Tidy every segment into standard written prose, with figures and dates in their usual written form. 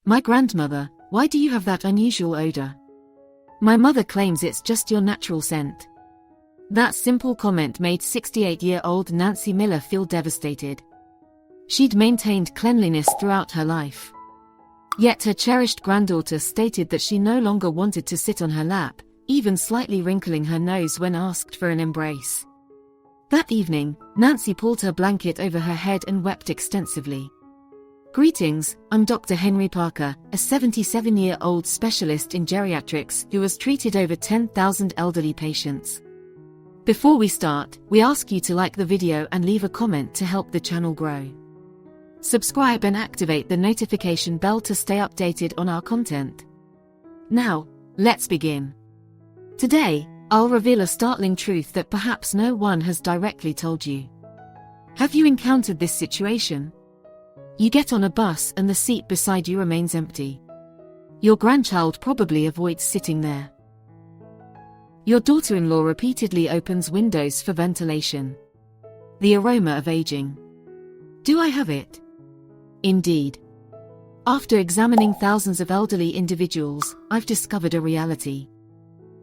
My grandmother, why do you have that unusual odor? My mother claims it's just your natural scent. That simple comment made 68-year-old Nancy Miller feel devastated. She'd maintained cleanliness throughout her life. Yet her cherished granddaughter stated that she no longer wanted to sit on her lap, even slightly wrinkling her nose when asked for an embrace. That evening, Nancy pulled her blanket over her head and wept extensively. Greetings, I'm Dr. Henry Parker, a 77-year-old specialist in geriatrics who has treated over 10,000 elderly patients. Before we start, we ask you to like the video and leave a comment to help the channel grow. Subscribe and activate the notification bell to stay updated on our content. Now, let's begin. Today, I'll reveal a startling truth that perhaps no one has directly told you. Have you encountered this situation? You get on a bus and the seat beside you remains empty. Your grandchild probably avoids sitting there. Your daughter-in-law repeatedly opens windows for ventilation. The aroma of aging. Do I have it? Indeed. After examining thousands of elderly individuals, I've discovered a reality.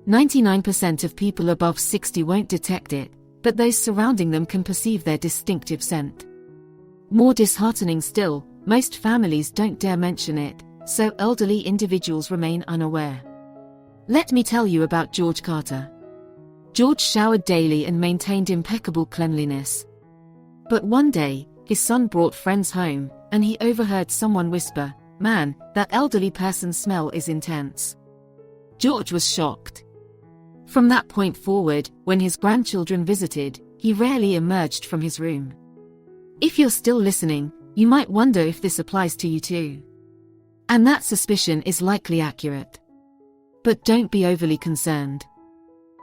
99% of people above 60 won't detect it, but those surrounding them can perceive their distinctive scent. More disheartening still, most families don't dare mention it, so elderly individuals remain unaware. Let me tell you about George Carter. George showered daily and maintained impeccable cleanliness. But one day, his son brought friends home, and he overheard someone whisper, "Man, that elderly person's smell is intense." George was shocked. From that point forward, when his grandchildren visited, he rarely emerged from his room. If you're still listening, you might wonder if this applies to you too. And that suspicion is likely accurate. But don't be overly concerned.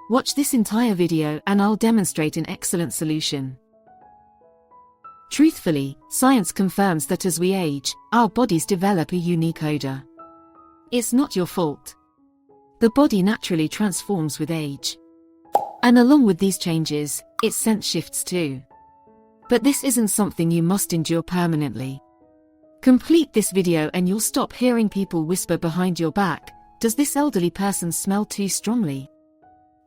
Watch this entire video and I'll demonstrate an excellent solution. Truthfully, science confirms that as we age, our bodies develop a unique odor. It's not your fault. The body naturally transforms with age. And along with these changes, its scent shifts too. But this isn't something you must endure permanently. Complete this video and you'll stop hearing people whisper behind your back, "Does this elderly person smell too strongly?"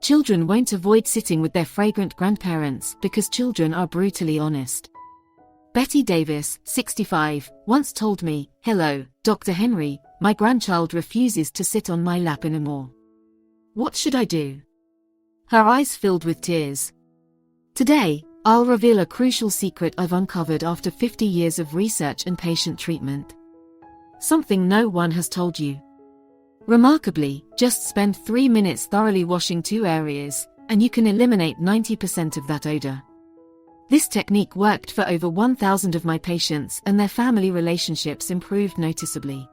Children won't avoid sitting with their fragrant grandparents because children are brutally honest. Betty Davis, 65, once told me, "Hello, Dr. Henry, my grandchild refuses to sit on my lap anymore. What should I do?" Her eyes filled with tears. Today, I'll reveal a crucial secret I've uncovered after 50 years of research and patient treatment. Something no one has told you. Remarkably, just spend 3 minutes thoroughly washing 2 areas, and you can eliminate 90% of that odor. This technique worked for over 1,000 of my patients and their family relationships improved noticeably.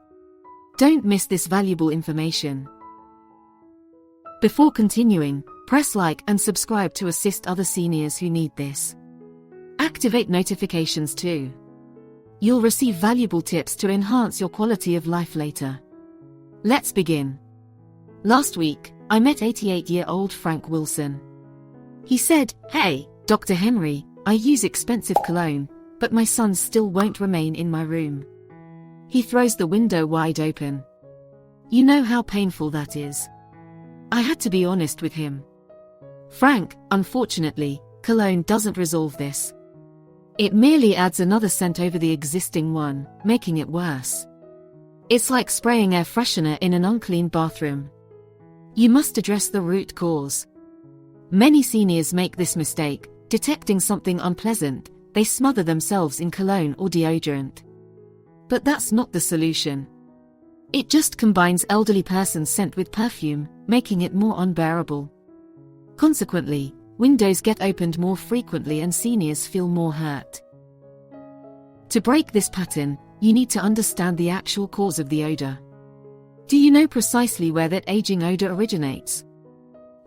Don't miss this valuable information. Before continuing, press like and subscribe to assist other seniors who need this. Activate notifications too. You'll receive valuable tips to enhance your quality of life later. Let's begin. Last week, I met 88-year-old Frank Wilson. He said, "Hey, Dr. Henry, I use expensive cologne, but my son still won't remain in my room. He throws the window wide open. You know how painful that is." I had to be honest with him. "Frank, unfortunately, cologne doesn't resolve this. It merely adds another scent over the existing one, making it worse. It's like spraying air freshener in an unclean bathroom. You must address the root cause." Many seniors make this mistake. Detecting something unpleasant, they smother themselves in cologne or deodorant. But that's not the solution. It just combines elderly person's scent with perfume, making it more unbearable. Consequently, windows get opened more frequently and seniors feel more hurt. To break this pattern, you need to understand the actual cause of the odor. Do you know precisely where that aging odor originates?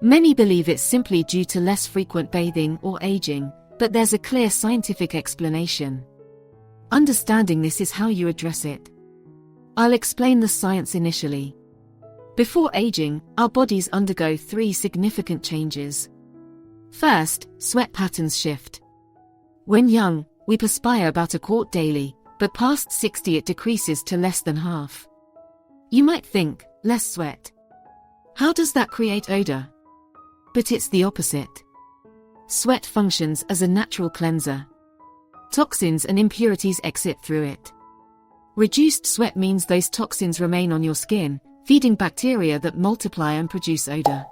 Many believe it's simply due to less frequent bathing or aging, but there's a clear scientific explanation. Understanding this is how you address it. I'll explain the science initially. Before aging, our bodies undergo 3 significant changes. First, sweat patterns shift. When young, we perspire about a quart daily, but past 60 it decreases to less than half. You might think, less sweat. How does that create odor? But it's the opposite. Sweat functions as a natural cleanser. Toxins and impurities exit through it. Reduced sweat means those toxins remain on your skin, feeding bacteria that multiply and produce odor.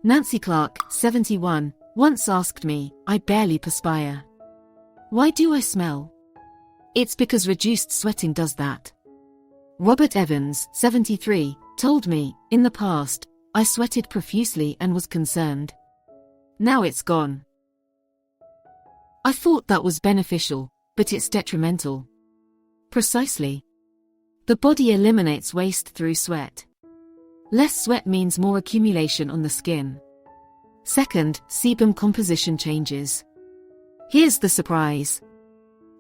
Nancy Clark, 71, once asked me, I barely perspire. Why do I smell? It's because reduced sweating does that. Robert Evans, 73, told me, in the past, I sweated profusely and was concerned. Now it's gone. I thought that was beneficial, but it's detrimental. Precisely. The body eliminates waste through sweat. Less sweat means more accumulation on the skin. Second, sebum composition changes. Here's the surprise.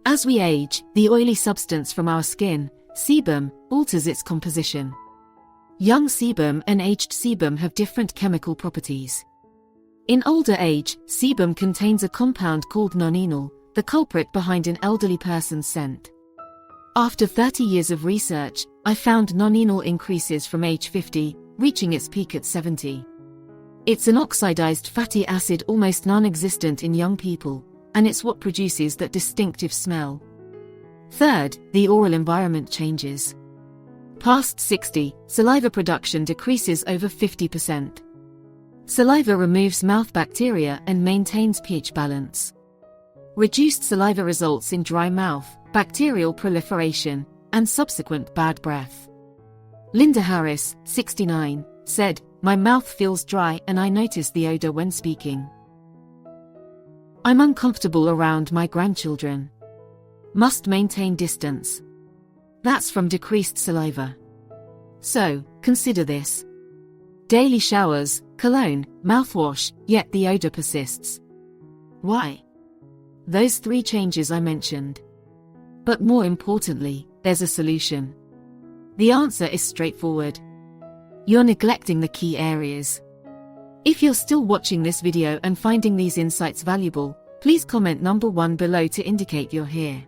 As we age, the oily substance from our skin, sebum, alters its composition. Young sebum and aged sebum have different chemical properties. In older age, sebum contains a compound called nonenal, the culprit behind an elderly person's scent. After 30 years of research, I found nonenal increases from age 50, reaching its peak at 70. It's an oxidized fatty acid almost non-existent in young people, and it's what produces that distinctive smell. Third, the oral environment changes. Past 60, saliva production decreases over 50%. Saliva removes mouth bacteria and maintains pH balance. Reduced saliva results in dry mouth, bacterial proliferation, and subsequent bad breath. Linda Harris, 69, said, My mouth feels dry and I notice the odor when speaking. I'm uncomfortable around my grandchildren. Must maintain distance. That's from decreased saliva. So, consider this. Daily showers, cologne, mouthwash, yet the odor persists. Why? Those 3 changes I mentioned. But more importantly, there's a solution. The answer is straightforward. You're neglecting the key areas. If you're still watching this video and finding these insights valuable, please comment number 1 below to indicate you're here.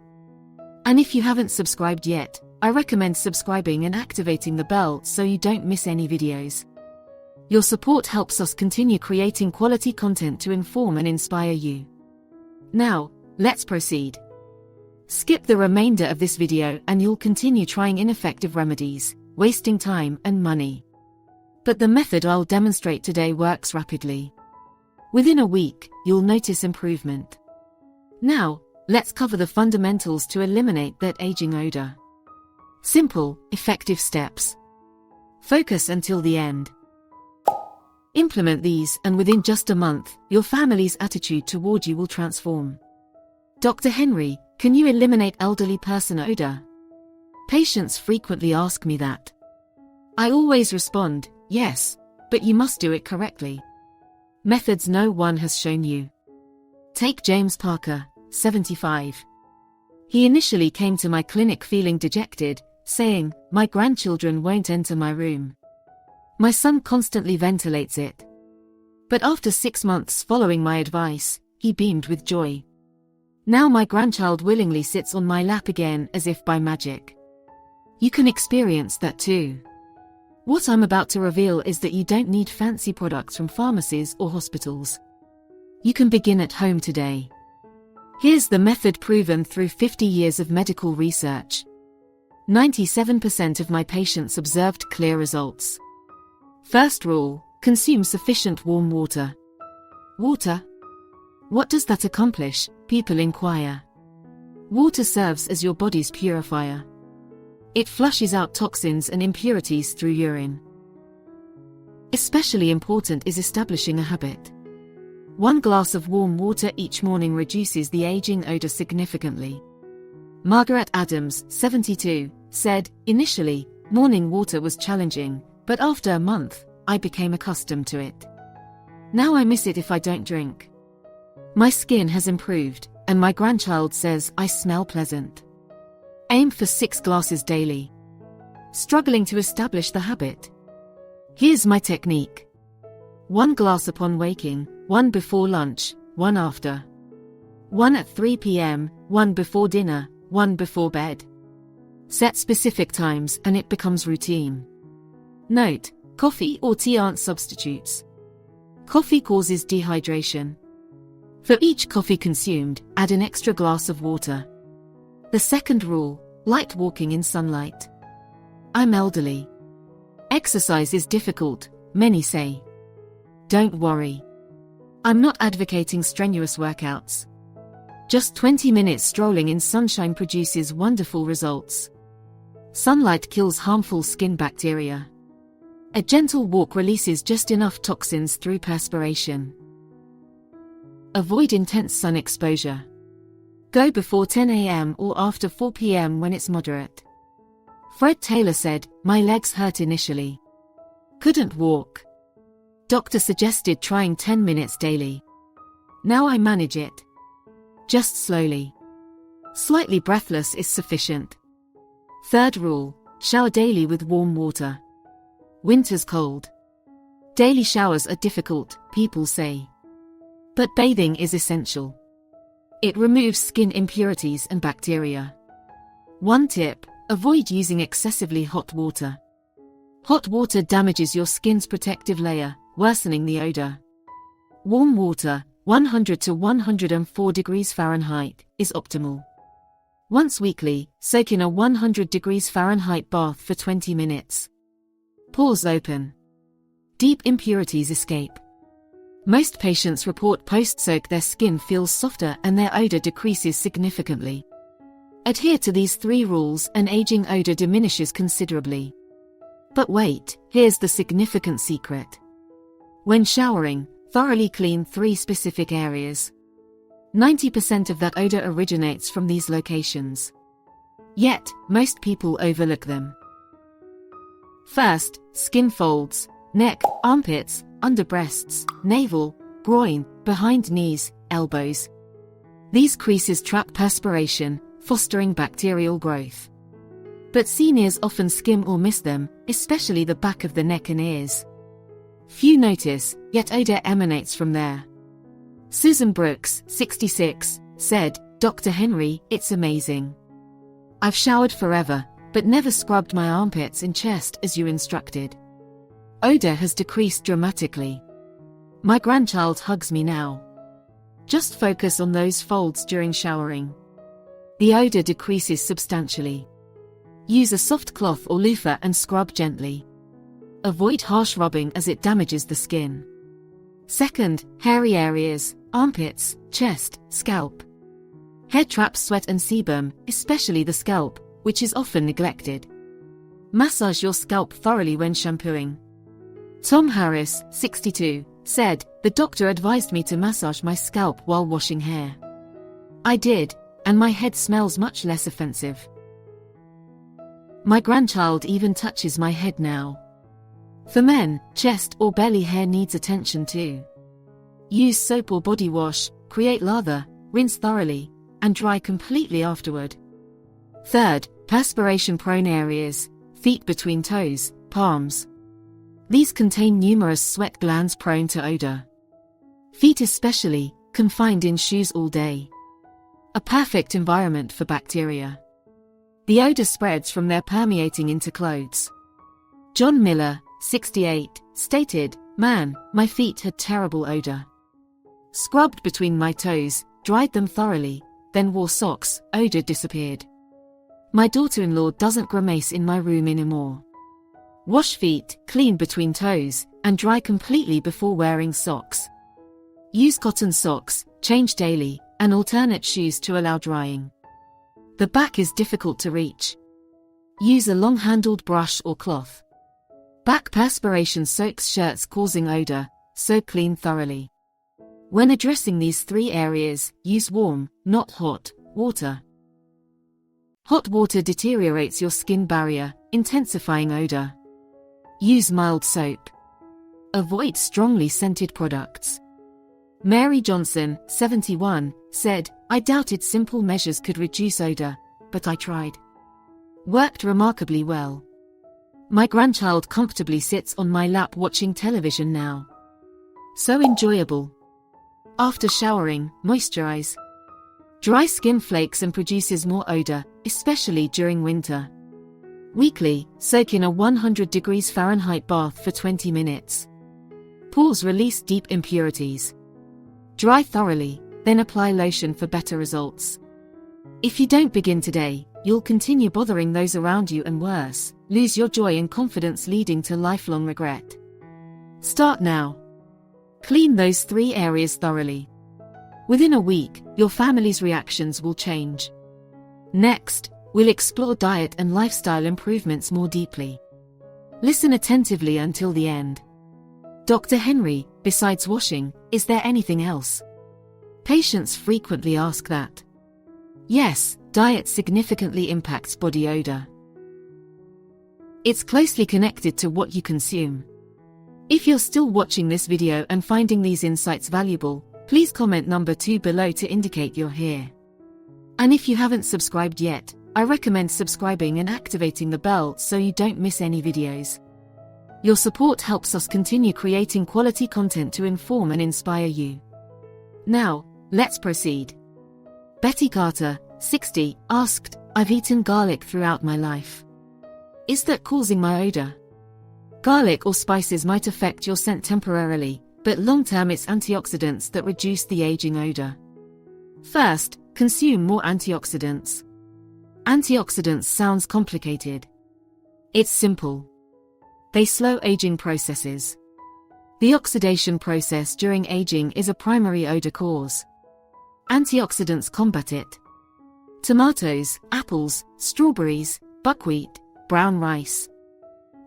And if you haven't subscribed yet, I recommend subscribing and activating the bell so you don't miss any videos. Your support helps us continue creating quality content to inform and inspire you. Now, let's proceed. Skip the remainder of this video and you'll continue trying ineffective remedies, wasting time and money. But the method I'll demonstrate today works rapidly. Within a week, you'll notice improvement. Now, let's cover the fundamentals to eliminate that aging odor. Simple, effective steps. Focus until the end. Implement these and within just a month, your family's attitude toward you will transform. Dr. Henry, can you eliminate elderly person odor? Patients frequently ask me that. I always respond, yes, but you must do it correctly. Methods no one has shown you. Take James Parker, 75. He initially came to my clinic feeling dejected, saying, my grandchildren won't enter my room. My son constantly ventilates it. But after 6 months following my advice, he beamed with joy. Now my grandchild willingly sits on my lap again as if by magic. You can experience that too. What I'm about to reveal is that you don't need fancy products from pharmacies or hospitals. You can begin at home today. Here's the method proven through 50 years of medical research. 97% of my patients observed clear results. First rule, consume sufficient warm water. Water? What does that accomplish? People inquire. Water serves as your body's purifier. It flushes out toxins and impurities through urine. Especially important is establishing a habit. 1 glass of warm water each morning reduces the aging odor significantly. Margaret Adams, 72, said, initially, morning water was challenging, but after a month, I became accustomed to it. Now I miss it if I don't drink. My skin has improved, and my grandchild says I smell pleasant. Aim for 6 glasses daily. Struggling to establish the habit? Here's my technique. 1 glass upon waking, 1 before lunch, 1 after. 1 at 3 p.m., 1 before dinner, 1 before bed. Set specific times and it becomes routine. Note: coffee or tea aren't substitutes. Coffee causes dehydration. For each coffee consumed, add an extra glass of water. The second rule: light walking in sunlight. I'm elderly. Exercise is difficult, many say. Don't worry. I'm not advocating strenuous workouts. Just 20 minutes strolling in sunshine produces wonderful results. Sunlight kills harmful skin bacteria. A gentle walk releases just enough toxins through perspiration. Avoid intense sun exposure. Go before 10 a.m. or after 4 p.m. when it's moderate. Fred Taylor said, "My legs hurt initially. Couldn't walk. Doctor suggested trying 10 minutes daily. Now I manage it. Just slowly. Slightly breathless is sufficient." Third rule: shower daily with warm water. Winter's cold. Daily showers are difficult, people say. But bathing is essential. It removes skin impurities and bacteria. One tip: avoid using excessively hot water. Hot water damages your skin's protective layer, worsening the odor. Warm water, 100 to 104 degrees Fahrenheit, is optimal. Once weekly, soak in a 100 degrees Fahrenheit bath for 20 minutes. Pores open. Deep impurities escape. Most patients report post-soak their skin feels softer and their odor decreases significantly. Adhere to these 3 rules and aging odor diminishes considerably. But wait, here's the significant secret. When showering, thoroughly clean 3 specific areas. 90% of that odor originates from these locations. Yet, most people overlook them. First, skin folds, neck, armpits, under breasts, navel, groin, behind knees, elbows. These creases trap perspiration, fostering bacterial growth. But seniors often skim or miss them, especially the back of the neck and ears. Few notice, yet odor emanates from there. Susan Brooks, 66, said, "Dr. Henry, it's amazing. I've showered forever, but never scrubbed my armpits and chest as you instructed. Odor has decreased dramatically. My grandchild hugs me now. Just focus on those folds during showering. The odor decreases substantially. Use a soft cloth or loofah and scrub gently. Avoid harsh rubbing as it damages the skin." Second, hairy areas, armpits, chest, scalp. Hair traps sweat and sebum, especially the scalp, which is often neglected. Massage your scalp thoroughly when shampooing. Tom Harris, 62, said, "The doctor advised me to massage my scalp while washing hair. I did, and my head smells much less offensive. My grandchild even touches my head now." For men, chest or belly hair needs attention too. Use soap or body wash, create lather, rinse thoroughly, and dry completely afterward. Third, perspiration-prone areas, feet between toes, palms. These contain numerous sweat glands prone to odor. Feet especially, confined in shoes all day. A perfect environment for bacteria. The odor spreads from there permeating into clothes. John Miller, 68, stated, "Man, my feet had terrible odor. Scrubbed between my toes, dried them thoroughly, then wore socks, odor disappeared. My daughter-in-law doesn't grimace in my room anymore. Wash feet, clean between toes, and dry completely before wearing socks. Use cotton socks, change daily, and alternate shoes to allow drying. The back is difficult to reach. Use a long-handled brush or cloth. Back perspiration soaks shirts causing odor, so clean thoroughly. When addressing these 3 areas, use warm, not hot, water. Hot water deteriorates your skin barrier, intensifying odor. Use mild soap. Avoid strongly scented products. Mary Johnson, 71, said, "I doubted simple measures could reduce odor, but I tried. Worked remarkably well. My grandchild comfortably sits on my lap watching television now. So enjoyable." After showering, moisturize. Dry skin flakes and produces more odor, especially during winter. Weekly, soak in a 100 degrees Fahrenheit bath for 20 minutes. Pores release deep impurities. Dry thoroughly, then apply lotion for better results. If you don't begin today, you'll continue bothering those around you and worse, lose your joy and confidence leading to lifelong regret. Start now. Clean those 3 areas thoroughly. Within a week, your family's reactions will change. Next, we'll explore diet and lifestyle improvements more deeply. Listen attentively until the end. Dr. Henry, besides washing, is there anything else? Patients frequently ask that. Yes, diet significantly impacts body odor. It's closely connected to what you consume. If you're still watching this video and finding these insights valuable, please comment number 2 below to indicate you're here. And if you haven't subscribed yet, I recommend subscribing and activating the bell so you don't miss any videos. Your support helps us continue creating quality content to inform and inspire you. Now, let's proceed. Betty Carter, 60, asked, I've eaten garlic throughout my life. Is that causing my odor? Garlic or spices might affect your scent temporarily, but long-term it's antioxidants that reduce the aging odor. First, consume more antioxidants. Antioxidants sounds complicated. It's simple. They slow aging processes. The oxidation process during aging is a primary odor cause. Antioxidants combat it. Tomatoes, apples, strawberries, buckwheat, brown rice.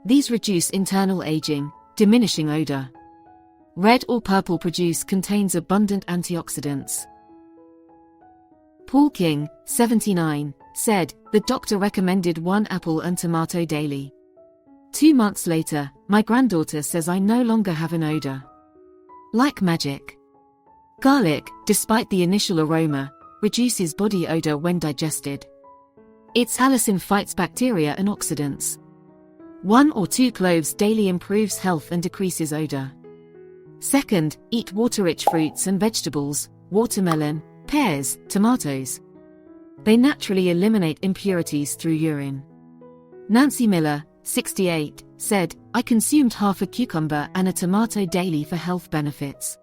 These reduce internal aging, diminishing odor. Red or purple produce contains abundant antioxidants. Paul King, 79, said, the doctor recommended 1 apple and tomato daily. 2 months later, my granddaughter says I no longer have an odor. Like magic. Garlic, despite the initial aroma, reduces body odor when digested. Its allicin fights bacteria and oxidants. 1 or 2 cloves daily improves health and decreases odor. Second, eat water-rich fruits and vegetables, watermelon, pears, tomatoes. They naturally eliminate impurities through urine. Nancy Miller, 68, said, I consumed half a cucumber and a tomato daily for health benefits.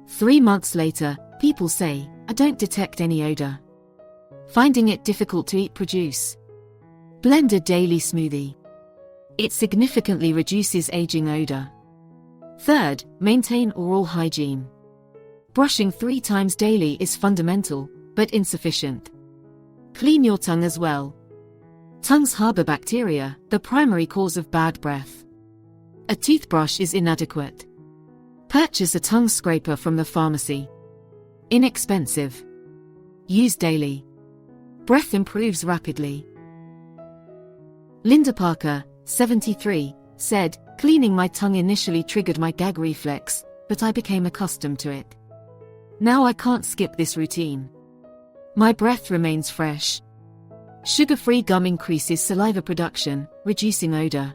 3 months later, people say, I don't detect any odor. Finding it difficult to eat produce. Blend a daily smoothie. It significantly reduces aging odor. Third, maintain oral hygiene. Brushing 3 times daily is fundamental, but insufficient. Clean your tongue as well. Tongues harbor bacteria, the primary cause of bad breath. A toothbrush is inadequate. Purchase a tongue scraper from the pharmacy. Inexpensive. Use daily. Breath improves rapidly. Linda Parker, 73, said, cleaning my tongue initially triggered my gag reflex, but I became accustomed to it. Now I can't skip this routine. My breath remains fresh. Sugar-free gum increases saliva production, reducing odor.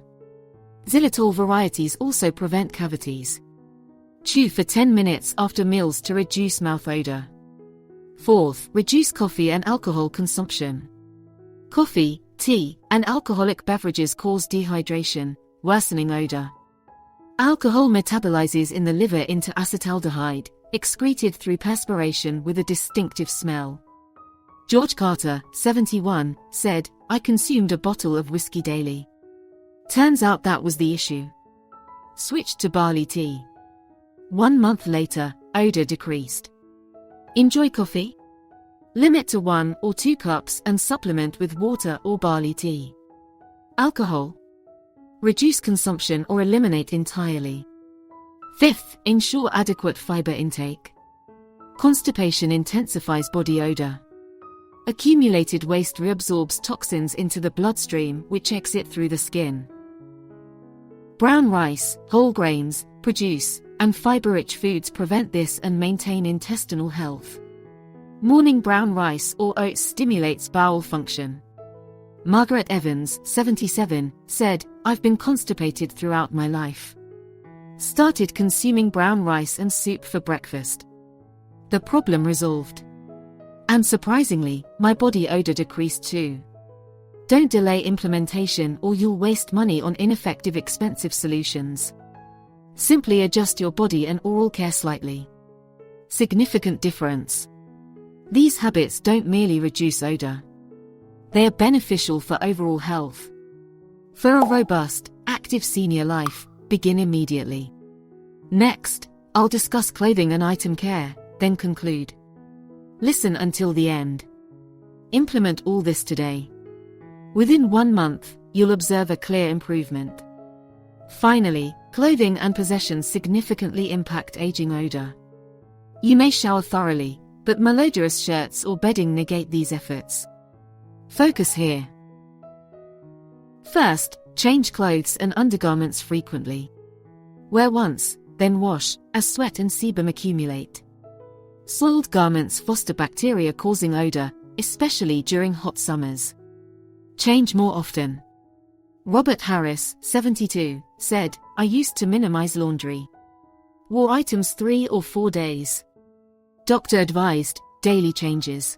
Xylitol varieties also prevent cavities. Chew for 10 minutes after meals to reduce mouth odor. Fourth, reduce coffee and alcohol consumption. Coffee, tea, and alcoholic beverages cause dehydration, worsening odor. Alcohol metabolizes in the liver into acetaldehyde, excreted through perspiration with a distinctive smell. George Carter, 71, said, I consumed a bottle of whiskey daily. Turns out that was the issue. Switched to barley tea. 1 month later, odor decreased. Enjoy coffee? Limit to 1 or 2 cups and supplement with water or barley tea. Alcohol? Reduce consumption or eliminate entirely. Fifth, ensure adequate fiber intake. Constipation intensifies body odor. Accumulated waste reabsorbs toxins into the bloodstream which exit through the skin. Brown rice, whole grains, produce, and fiber-rich foods prevent this and maintain intestinal health. Morning brown rice or oats stimulates bowel function. Margaret Evans, 77, said, I've been constipated throughout my life. Started consuming brown rice and soup for breakfast. The problem resolved. And surprisingly, my body odor decreased too. Don't delay implementation or you'll waste money on ineffective, expensive solutions. Simply adjust your body and oral care slightly. Significant difference. These habits don't merely reduce odor. They are beneficial for overall health. For a robust, active senior life, begin immediately. Next, I'll discuss clothing and item care, then conclude. Listen until the end. Implement all this today. Within 1 month, you'll observe a clear improvement. Finally, clothing and possessions significantly impact aging odor. You may shower thoroughly, but malodorous shirts or bedding negate these efforts. Focus here. First, change clothes and undergarments frequently. Wear once, then wash, as sweat and sebum accumulate. Soiled garments foster bacteria causing odor, especially during hot summers. Change more often. Robert Harris, 72, said, "I used to minimize laundry. Wore items 3 or 4 days. Doctor advised, daily changes.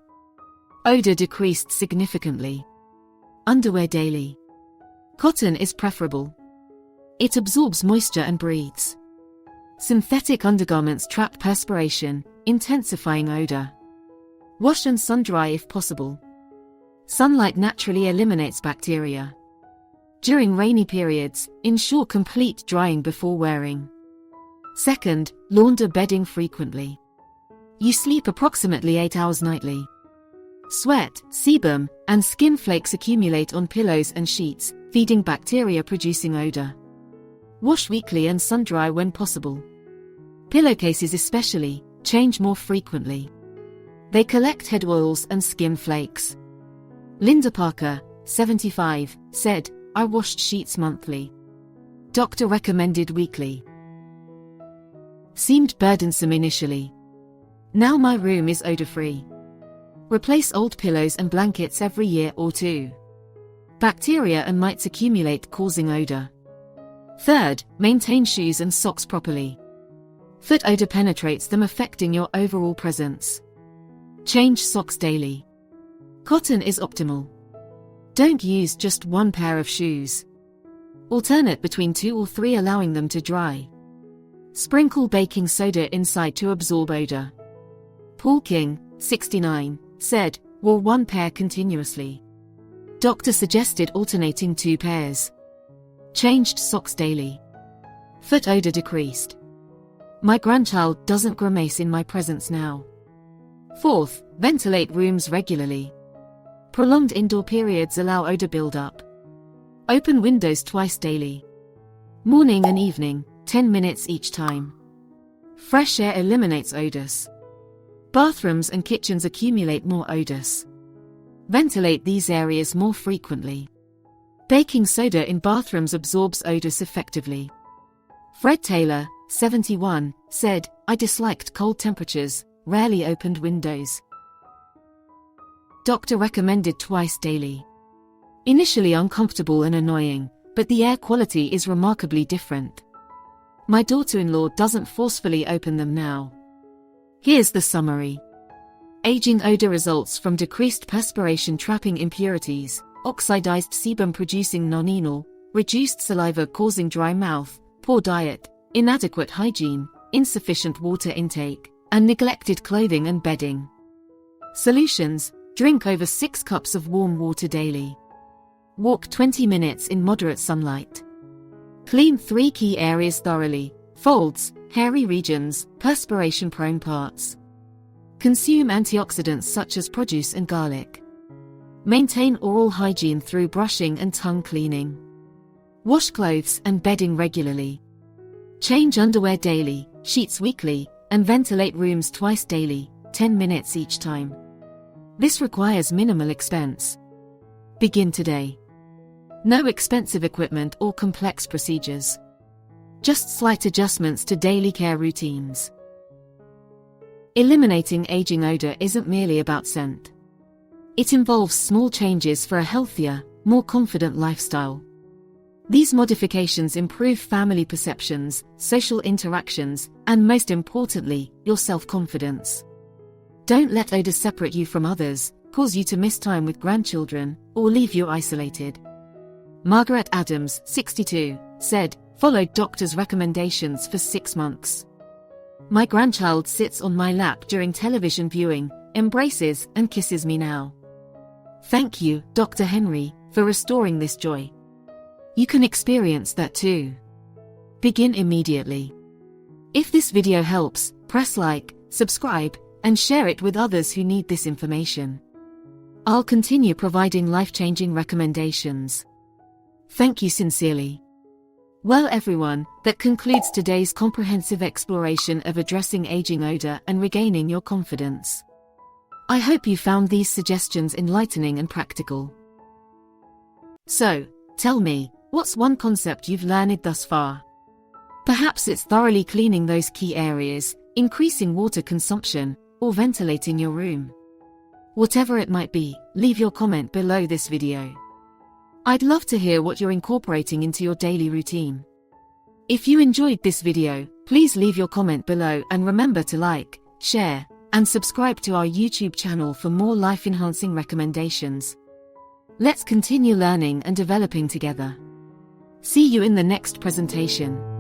Odor decreased significantly. Underwear daily. Cotton is preferable. It absorbs moisture and breathes. Synthetic undergarments trap perspiration, intensifying odor. Wash and sun-dry if possible. Sunlight naturally eliminates bacteria. During rainy periods, ensure complete drying before wearing. Second, launder bedding frequently. You sleep approximately 8 hours nightly. Sweat, sebum, and skin flakes accumulate on pillows and sheets, feeding bacteria-producing odor. Wash weekly and sun-dry when possible. Pillowcases especially, change more frequently. They collect head oils and skin flakes. Linda Parker, 75, said, "I washed sheets monthly. Doctor recommended weekly. Seemed burdensome initially. Now my room is odor-free. Replace old pillows and blankets every year or 2. Bacteria and mites accumulate causing odor. Third, maintain shoes and socks properly. Foot odor penetrates them, affecting your overall presence. Change socks daily. Cotton is optimal. Don't use just 1 pair of shoes. Alternate between 2 or 3, allowing them to dry. Sprinkle baking soda inside to absorb odor. Paul King, 69, said, "Wore 1 pair continuously. Doctor suggested alternating 2 pairs. Changed socks daily. Foot odor decreased. My grandchild doesn't grimace in my presence now." Fourth, ventilate rooms regularly. Prolonged indoor periods allow odor buildup. Open windows twice daily. Morning and evening, 10 minutes each time. Fresh air eliminates odors. Bathrooms and kitchens accumulate more odors. Ventilate these areas more frequently. Baking soda in bathrooms absorbs odors effectively. Fred Taylor, 71, said, "I disliked cold temperatures, rarely opened windows. Doctor recommended twice daily. Initially uncomfortable and annoying, but the air quality is remarkably different. My daughter-in-law doesn't forcefully open them now." Here's the summary. Aging odor results from decreased perspiration trapping impurities, oxidized sebum producing nonenal, reduced saliva causing dry mouth, poor diet, inadequate hygiene, insufficient water intake, and neglected clothing and bedding. Solutions: drink over 6 cups of warm water daily. Walk 20 minutes in moderate sunlight. Clean 3 key areas thoroughly: folds, hairy regions, perspiration-prone parts. Consume antioxidants such as produce and garlic. Maintain oral hygiene through brushing and tongue cleaning. Wash clothes and bedding regularly. Change underwear daily, sheets weekly, and ventilate rooms twice daily, 10 minutes each time. This requires minimal expense. Begin today. No expensive equipment or complex procedures. Just slight adjustments to daily care routines. Eliminating aging odor isn't merely about scent. It involves small changes for a healthier, more confident lifestyle. These modifications improve family perceptions, social interactions, and most importantly, your self-confidence. Don't let odor separate you from others, cause you to miss time with grandchildren, or leave you isolated. Margaret Adams, 62, said, followed doctor's recommendations for 6 months. My grandchild sits on my lap during television viewing, embraces and kisses me now. Thank you, Dr. Henry, for restoring this joy. You can experience that too. Begin immediately. If this video helps, press like, subscribe, and share it with others who need this information. I'll continue providing life-changing recommendations. Thank you sincerely. Well everyone, that concludes today's comprehensive exploration of addressing aging odor and regaining your confidence. I hope you found these suggestions enlightening and practical. So, tell me, what's one concept you've learned thus far? Perhaps it's thoroughly cleaning those key areas, increasing water consumption, or ventilating your room. Whatever it might be, leave your comment below this video. I'd love to hear what you're incorporating into your daily routine. If you enjoyed this video, please leave your comment below and remember to like, share, and subscribe to our YouTube channel for more life-enhancing recommendations. Let's continue learning and developing together. See you in the next presentation.